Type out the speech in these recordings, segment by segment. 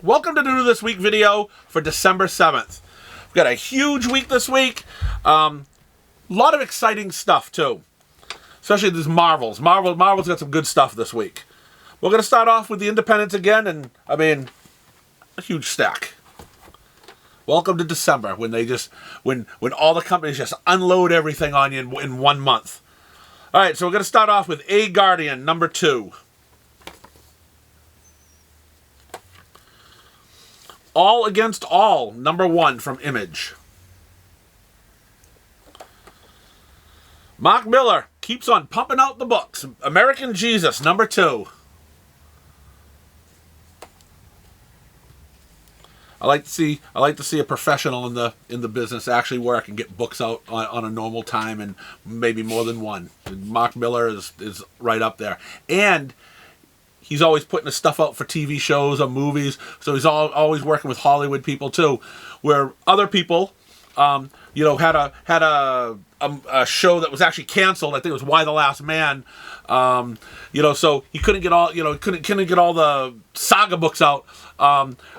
Welcome to New This Week video for December 7th. We've got a huge week this week. A lot of exciting stuff too. Especially this Marvel's got some good stuff this week. We're going to start off with the Independents again, and a huge stack. Welcome to December, when all the companies just unload everything on you in 1 month. All right, so we're going to start off with A Guardian, number 2. All Against All, number 1 from Image. Mark Millar keeps on pumping out the books. American Jesus, number 2. I like to see a professional in the business actually work and get books out on a normal time, and maybe more than one. And Mark Millar is right up there. And he's always putting his stuff out for TV shows or movies, so he's always working with Hollywood people too, where other people, had a show that was actually canceled. I think it was Y the Last Man. So he couldn't get all couldn't get all the saga books out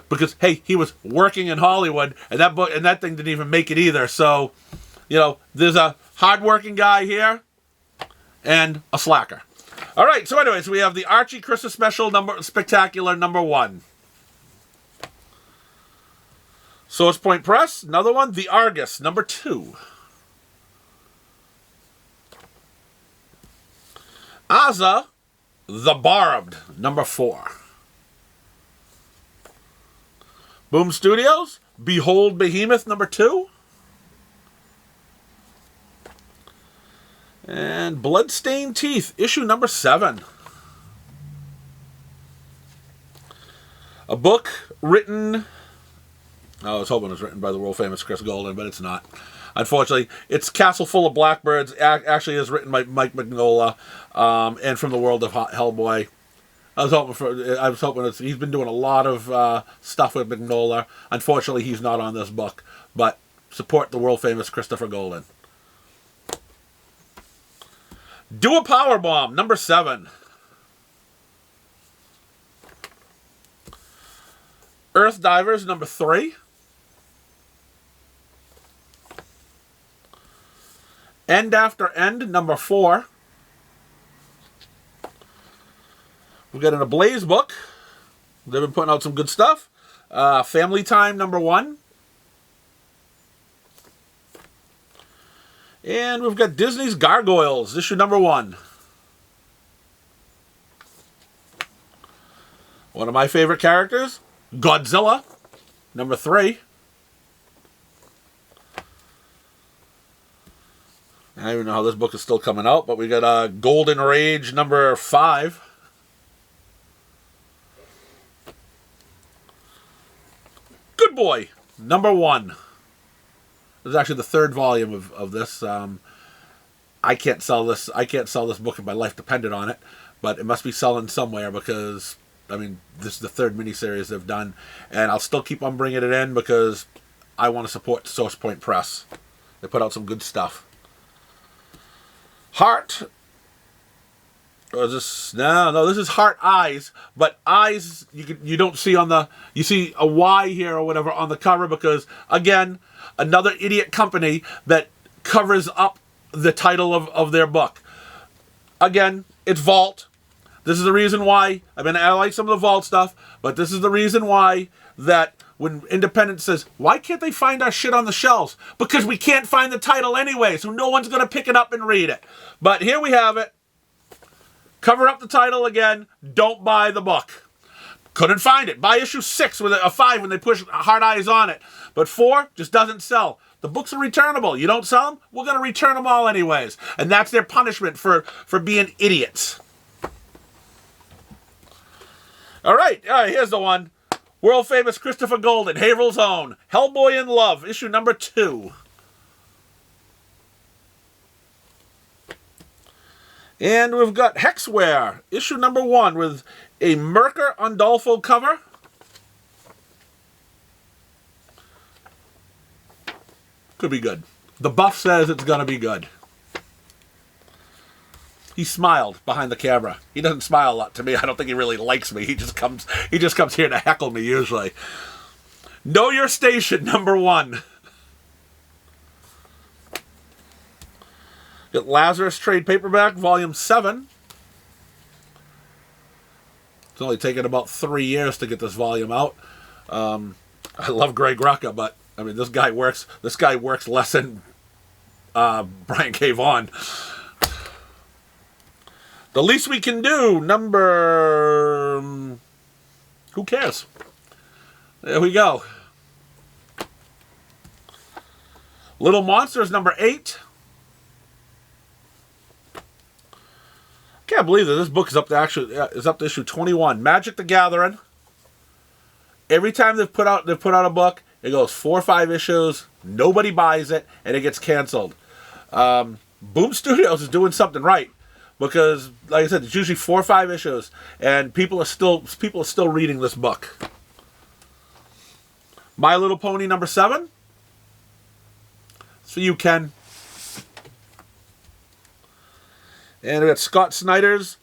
because he was working in Hollywood, and that thing didn't even make it either. So, there's a hardworking guy here and a slacker. All right, so anyways, we have the Archie Christmas Special Spectacular number 1. Source Point Press, another one. The Argus, number 2. Ozza, The Barbed, number 4. Boom Studios, Behold Behemoth, number 2. And Bloodstained Teeth, issue number 7. A book written... I was hoping it was written by the world-famous Chris Golden, but it's not. Unfortunately, it's Castle Full of Blackbirds. Actually is written by Mike Mignola, and from the world of Hellboy. I was hoping he's been doing a lot of stuff with Mignola. Unfortunately, he's not on this book, but support the world-famous Christopher Golden. Do a Powerbomb, number 7. Earth Divers, number 3. End After End, number 4. We've got an Ablaze book. They've been putting out some good stuff. Family Time, number 1. And we've got Disney's Gargoyles, issue number 1. One of my favorite characters, Godzilla, number 3. I don't even know how this book is still coming out, but we got Golden Rage, number 5. Good Boy, number 1. This is actually the 3rd volume of this. I can't sell this book if my life depended on it, but it must be selling somewhere because, this is the 3rd miniseries they've done, and I'll still keep on bringing it in because I want to support Source Point Press. They put out some good stuff. Heart. Or is this? No, this is Heart Eyes, but Eyes you don't see you see a Y here or whatever on the cover because, again, another idiot company that covers up the title of their book. Again, it's Vault. This is the reason why, I like some of the Vault stuff, but this is the reason why that when Independent says, why can't they find our shit on the shelves? Because we can't find the title anyway, so no one's going to pick it up and read it. But here we have it. Cover up the title again. Don't buy the book. Couldn't find it. Buy issue 6 with a 5 when they push Hard Eyes on it. But 4 just doesn't sell. The books are returnable. You don't sell them? We're going to return them all anyways. And that's their punishment for being idiots. All right, here's the one. World famous Christopher Golden, Haverhill's Own. Hellboy in Love, issue number 2. And we've got Hexware, issue number 1, with a Merker Undolfo cover. Could be good. The buff says it's going to be good. He smiled behind the camera. He doesn't smile a lot to me. I don't think he really likes me. He just comes here to heckle me usually. Know Your Station, number 1. Got Lazarus trade paperback, volume 7. It's only taken about 3 years to get this volume out. I love Greg Rucka, but I mean, this guy works less than Brian K. Vaughan. The Least We Can Do, number... who cares? There we go. Little Monsters, number 8. Can't believe that this book is up to issue 21. Magic the Gathering. Every time they've put out a book, it goes 4 or 5 issues. Nobody buys it, and it gets canceled. Boom Studios is doing something right. Because, like I said, it's usually 4 or 5 issues, and people are still reading this book. My Little Pony number 7. It's for you, Ken. And we got Scott Snyder's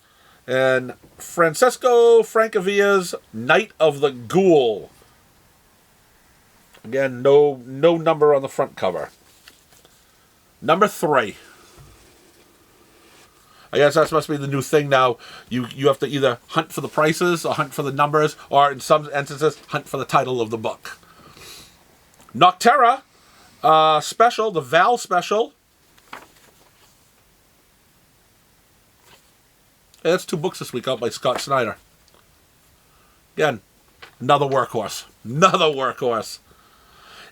and Francesco Francavilla's Night of the Ghoul. Again, no number on the front cover. Number 3. I guess that must be the new thing now. You have to either hunt for the prices or hunt for the numbers, or in some instances, hunt for the title of the book. Nocterra special, the Val special. Hey, that's 2 books this week out by Scott Snyder. Again, another workhorse. Another workhorse.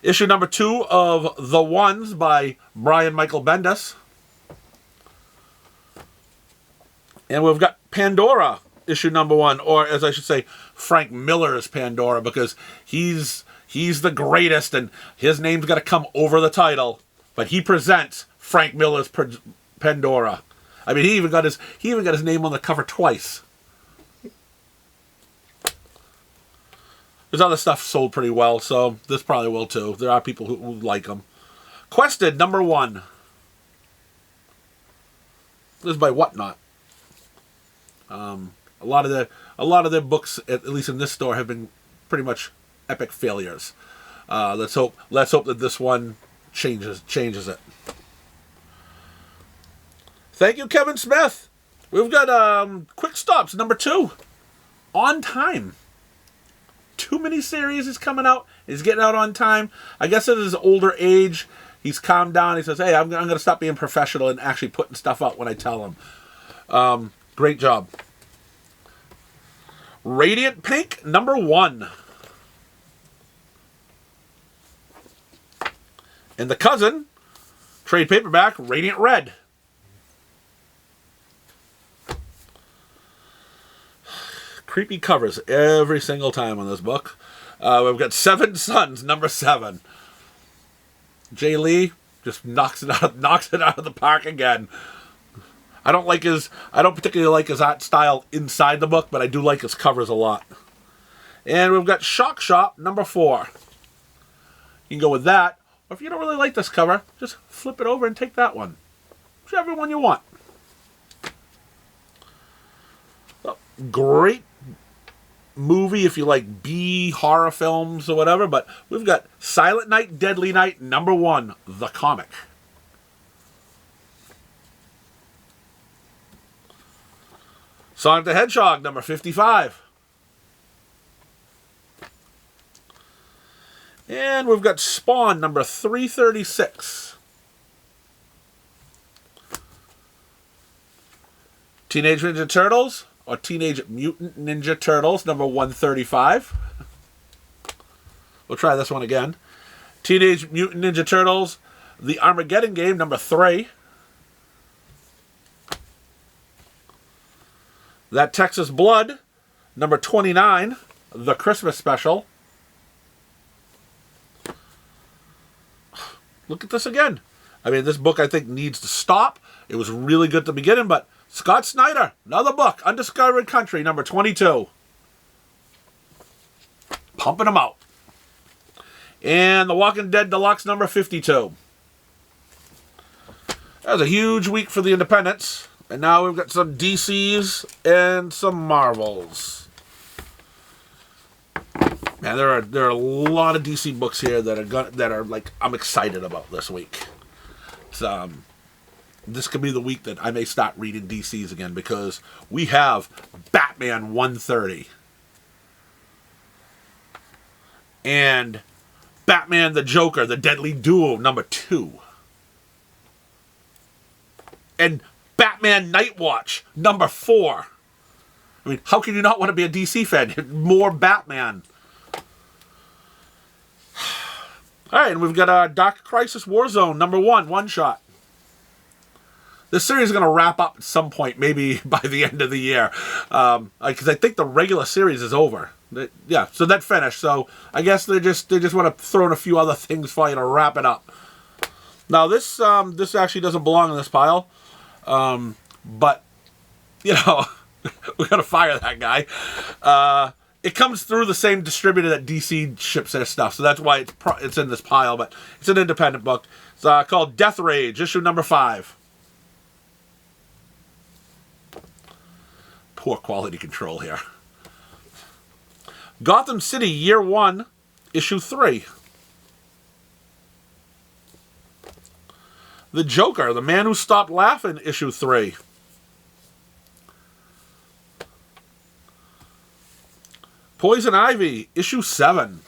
Issue number 2 of The Ones by Brian Michael Bendis. And we've got Pandora, issue number 1, or as I should say, Frank Miller's Pandora, because he's the greatest, and his name's got to come over the title. But he presents Frank Miller's Pandora. I mean, he even got his name on the cover twice. His other stuff sold pretty well, so this probably will too. There are people who like them. Quested, number 1. This is by Whatnot. A lot of their books, at least in this store, have been pretty much epic failures. Let's hope that this one changes it. Thank you, Kevin Smith. We've got Quick Stops number 2, On Time. 2 miniseries is coming out. He's getting out on time. I guess at his older age, he's calmed down. He says, "Hey, I'm going to stop being professional and actually putting stuff out when I tell him." Great job. Radiant Pink, number 1. And The Cousin, trade paperback, Radiant Red. Creepy covers every single time on this book. We've got Seven Sons, number 7. Jay Lee just knocks it out of the park again. I don't particularly like his art style inside the book, but I do like his covers a lot. And we've got Shock Shop, number 4. You can go with that, or if you don't really like this cover, just flip it over and take that one. Whichever one you want. Well, great movie if you like B horror films or whatever, but we've got Silent Night, Deadly Night, number 1, the comic. Sonic the Hedgehog, number 55. And we've got Spawn, number 336. Teenage Ninja Turtles, or Teenage Mutant Ninja Turtles, number 135. We'll try this one again. Teenage Mutant Ninja Turtles, The Armageddon Game, number 3. That Texas Blood, number 29, the Christmas special. Look at this again. I mean, this book, I think, needs to stop. It was really good at the beginning, but Scott Snyder, another book, Undiscovered Country, number 22. Pumping them out. And The Walking Dead Deluxe, number 52. That was a huge week for the independents. And now we've got some DCs and some Marvels. Man, there are a lot of DC books here that are like I'm excited about this week. It's, this could be the week that I may start reading DCs again because we have Batman 130 and Batman the Joker, the Deadly Duo #2, and Batman Nightwatch #4. I mean, how can you not want to be a DC fan? More Batman. All right, and we've got Dark Crisis Warzone #1, one-shot. This series is going to wrap up at some point, maybe by the end of the year. Because I think the regular series is over. Yeah, so that finished. So I guess they just want to throw in a few other things for you to wrap it up. Now, this actually doesn't belong in this pile. But, you know, we got to fire that guy. It comes through the same distributor that DC ships their stuff, so that's why it's in this pile, but it's an independent book. It's called Death Rage, issue #5. Poor quality control here. Gotham City, Year 1, issue 3. The Joker, The Man Who Stopped Laughing, issue 3. Poison Ivy, issue 7.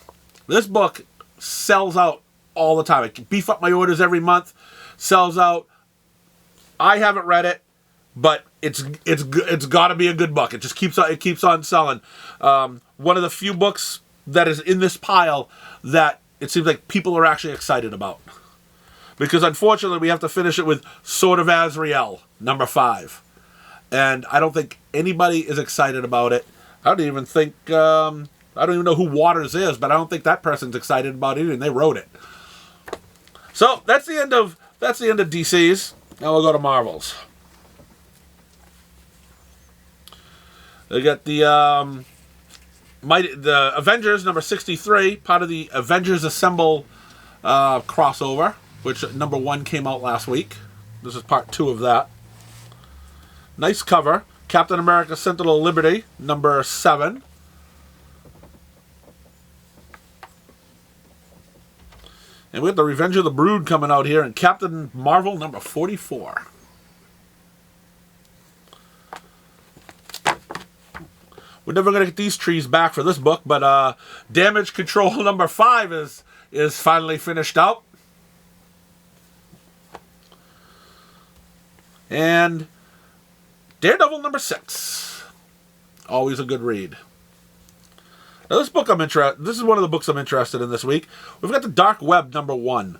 This book sells out all the time. I can beef up my orders every month. Sells out. I haven't read it, but it's got to be a good book. It just keeps on selling. One of the few books that is in this pile that it seems like people are actually excited about. Because unfortunately, we have to finish it with Sword of Azrael, #5. And I don't think anybody is excited about it. I don't even think, I don't even know who Waters is, but I don't think that person's excited about it, and they wrote it. So, that's the end of DC's. Now we'll go to Marvels. They got the Avengers, #63, part of the Avengers Assemble crossover, which #1 came out last week. This is part 2 of that. Nice cover. Captain America Sentinel of Liberty, #7. And we have the Revenge of the Brood coming out here, and Captain Marvel #44. We're never going to get these trees back for this book, but Damage Control #5 is finally finished out. And Daredevil #6. Always a good read. Now this book this is one of the books I'm interested in this week. We've got the Dark Web #1.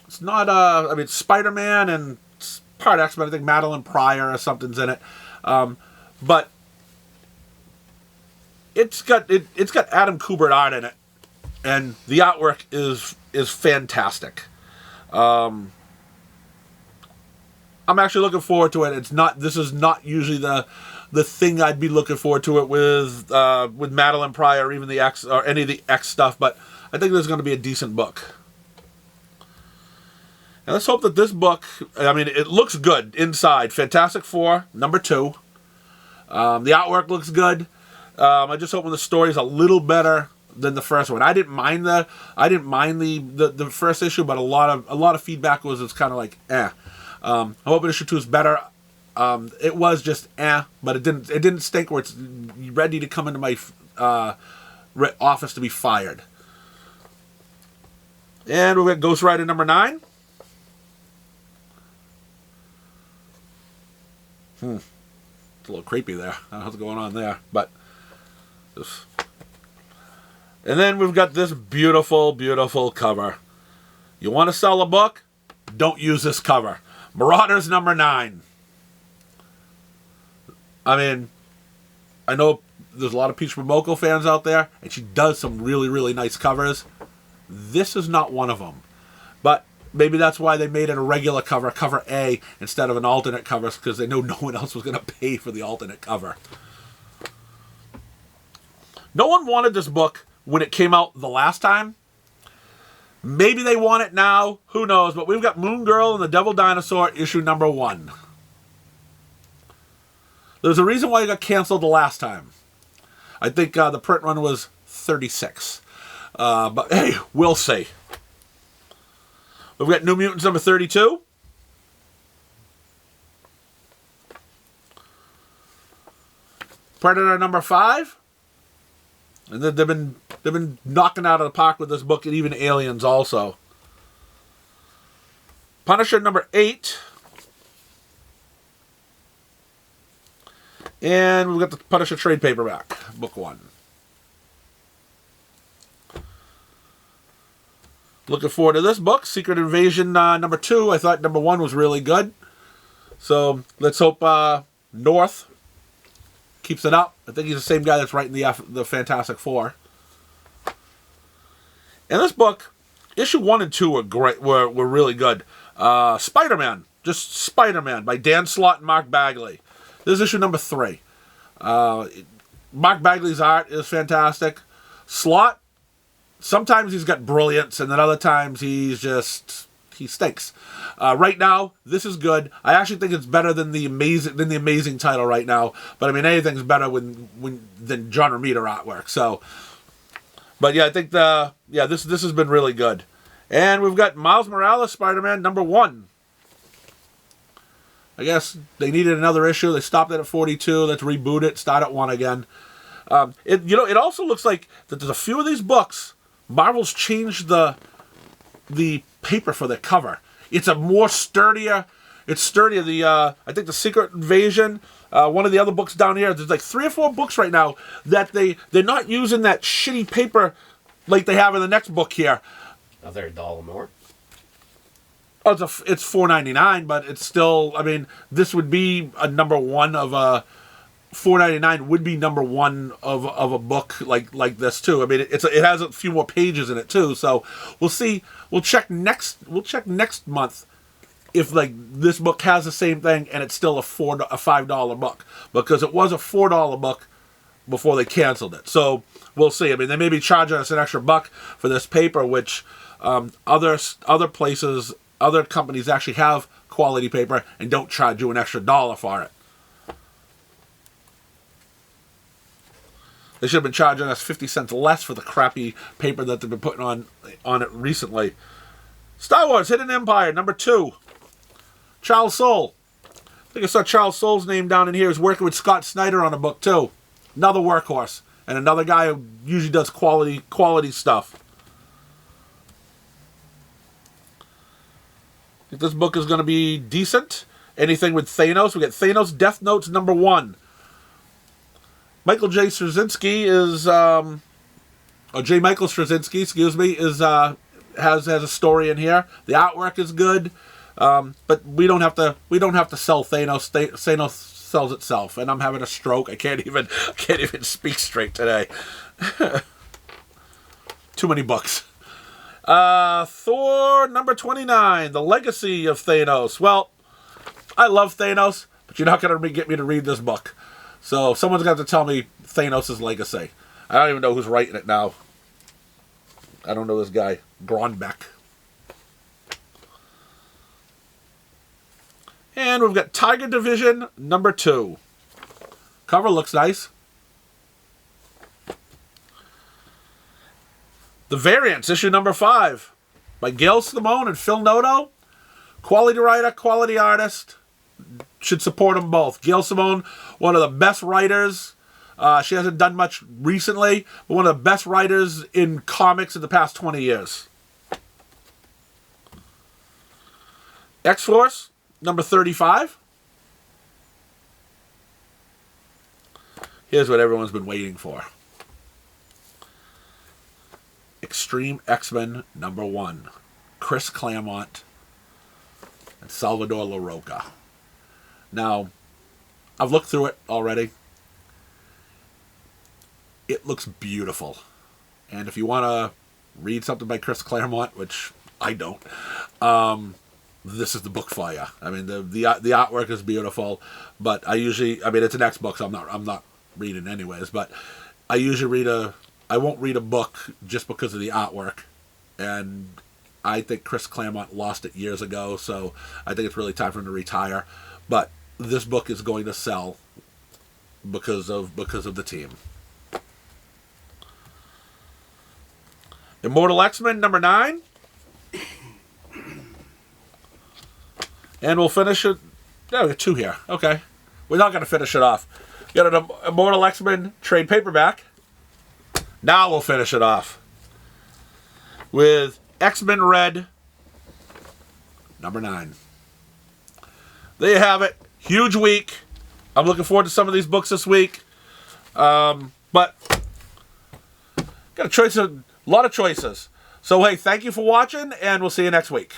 It's not I mean, Spider-Man and part X-Men. I think Madeline Pryor or something's in it. But it's got Adam Kubert art in it, and the artwork is fantastic. I'm actually looking forward to it. This is not usually the thing I'd be looking forward to it with Madeline Pryor or even the X or any of the X stuff, but I think this is going to be a decent book. And let's hope that this book, I mean, it looks good inside. Fantastic Four, #2. The artwork looks good. I just hope the story is a little better than the first one. I didn't mind the first issue, but a lot of feedback was it's kind of like I'm hoping issue 2 is better. It was just but it didn't stink where it's ready to come into my office to be fired. And we've got Ghost Rider #9. It's a little creepy there. I don't know what's going on there, but and then we've got this beautiful, beautiful cover. You want to sell a book? Don't use this cover. Marauders #9. I mean, I know there's a lot of Peach Momoko fans out there, and she does some really, really nice covers. This is not one of them. But maybe that's why they made it a regular cover, cover A, instead of an alternate cover, because they know no one else was going to pay for the alternate cover. No one wanted this book when it came out the last time. Maybe they want it now. Who knows? But we've got Moon Girl and the Devil Dinosaur, issue number 1. There's a reason why it got canceled the last time. I think the print run was 36. But hey, we'll see. We've got New Mutants number 32. Predator number 5. And they've been knocking out of the park with this book, and even Aliens also. Punisher number 8. And we've got the Punisher trade paperback, book 1. Looking forward to this book, Secret Invasion number 2. I thought number 1 was really good. So let's hope North keeps it up. I think he's the same guy that's writing the Fantastic Four. And this book, issue 1 and 2 were great. Were really good. Spider-Man, just Spider-Man by Dan Slott and Mark Bagley. This is issue number 3. Mark Bagley's art is fantastic. Slott, sometimes he's got brilliance, and then other times he stinks. Right now, this is good. I actually think it's better than the amazing title right now. But I mean, anything's better than John Romita artwork. So, but yeah, I think this has been really good. And we've got Miles Morales Spider-Man number 1. I guess they needed another issue. They stopped it at 42. Let's reboot it. Start at 1 again. It also looks like that there's a few of these books. Marvel's changed the paper for the cover. It's a more sturdier. It's sturdier. I think the Secret Invasion. One of the other books down here. There's like 3 or 4 books right now that they're not using that shitty paper like they have in the next book here. Another $1 more. Oh, it's $4.99, but it's still. I mean, this would be a number 1 of a $4.99 would be number 1 of a book like this too. I mean, it has a few more pages in it too. So we'll see. We'll check next month if like this book has the same thing and it's still a $5 book, because it was a $4 book before they canceled it. So we'll see. I mean, they may be charging us an extra $1 for this paper, which other places. Other companies actually have quality paper and don't charge you an extra $1 for it. They should have been charging us 50 cents less for the crappy paper that they've been putting on it recently. Star Wars Hidden Empire, number 2. Charles Soule. I think I saw Charles Soule's name down in here. He's working with Scott Snyder on a book too. Another workhorse. And another guy who usually does quality stuff. I think this book is going to be decent. Anything with Thanos. We got Thanos Death Notes number 1. Michael J. Straczynski is, J. Michael Straczynski, excuse me, has a story in here. The artwork is good, but we don't have to sell Thanos. Thanos sells itself, and I'm having a stroke. I can't even speak straight today. Too many books. Thor number 29, The Legacy of Thanos. Well, I love Thanos, but you're not going to get me to read this book. So someone's got to tell me Thanos' legacy. I don't even know who's writing it now. I don't know this guy, Gronbeck. And we've got Tiger Division number 2. Cover looks nice. The Variants, issue number 5, by Gail Simone and Phil Noto. Quality writer, quality artist. Should support them both. Gail Simone, one of the best writers. She hasn't done much recently, but one of the best writers in comics in the past 20 years. X-Force, number 35. Here's what everyone's been waiting for. Extreme X-Men number 1. Chris Claremont and Salvador LaRocca. Now, I've looked through it already. It looks beautiful. And if you want to read something by Chris Claremont, which I don't, this is the book for you. I mean, the artwork is beautiful, but it's an X book, so I'm not reading anyways, but I won't read a book just because of the artwork. And I think Chris Claremont lost it years ago, so I think it's really time for him to retire. But this book is going to sell because of the team. Immortal X-Men number 9. And we'll finish it. Yeah, we got 2 here. Okay. We're not going to finish it off. We got an Immortal X-Men trade paperback. Now we'll finish it off with X-Men Red number 9. There you have it. Huge week. I'm looking forward to some of these books this week. But got a lot of choices. So hey, thank you for watching, and we'll see you next week.